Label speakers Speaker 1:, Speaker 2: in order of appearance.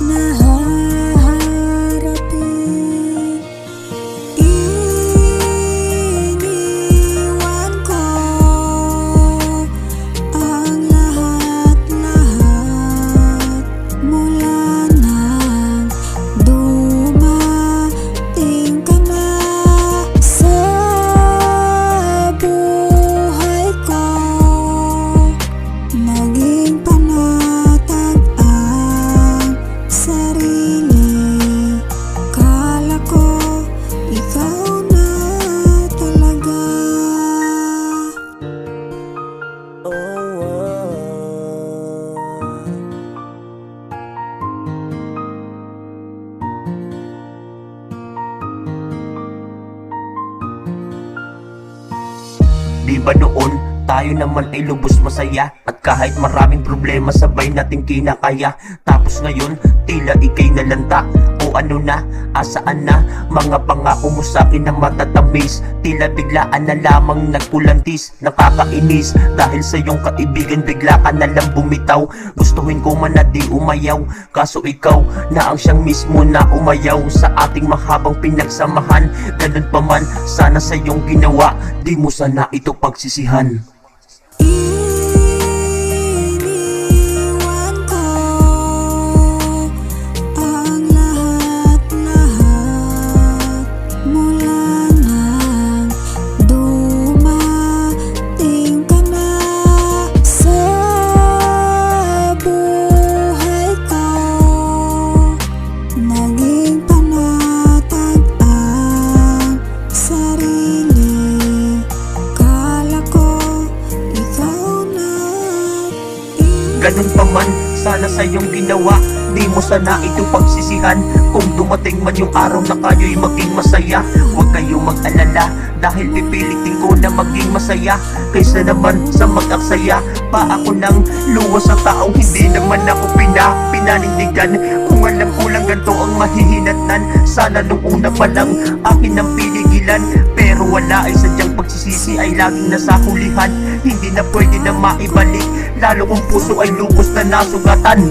Speaker 1: nahaharapin. Iniwan ko ang lahat-lahat mula nang dumating ka na sa buhay ko. Naging panatag ang sarili. Kala ko ikaw na talaga.
Speaker 2: Di ba noon, tayo naman ay lubos masaya, at kahit maraming problema sabay nating kinakaya. Tapos ngayon, tila ikay nalanta. O ano na, asaan na mga pangako mo sa'kin na matatamis? Tila biglaan na lamang nagpulantis. Nakakainis dahil sa iyong kaibigan bigla ka na lang bumitaw. Gustuhin ko man na di umayaw, kaso ikaw na ang siyang mismo na umayaw sa ating mahabang pinagsamahan. Ganun pa man, sana sa iyong ginawa, di mo sana ito pagsisihan.
Speaker 1: Iniwan ko ang lahat-lahat mula nang dumating ka na sa buhay ko. Naging panatag ang sarili. Kala ko ikaw na.
Speaker 2: Ganun pa man, sana sa iyong ginawa, di mo sana ito pagsisihan. Kung dumating man yung araw na kayo'y maging masaya, huwag kayong mag-alala, dahil pipilitin ko na maging masaya. Kaysa naman sa mag-aksaya pa ako ng luwa sa taong hindi naman ako pinanindigan. Kung alam ko lang ganito ang mahihinatnan, sana nung una pa lang akin ang pinigilan. Pero wala ay sadyang pagsisisi ay laging nasa hulihan. Hindi na pwede na maibalik, lalo kung puso ay lubos na nasugatan.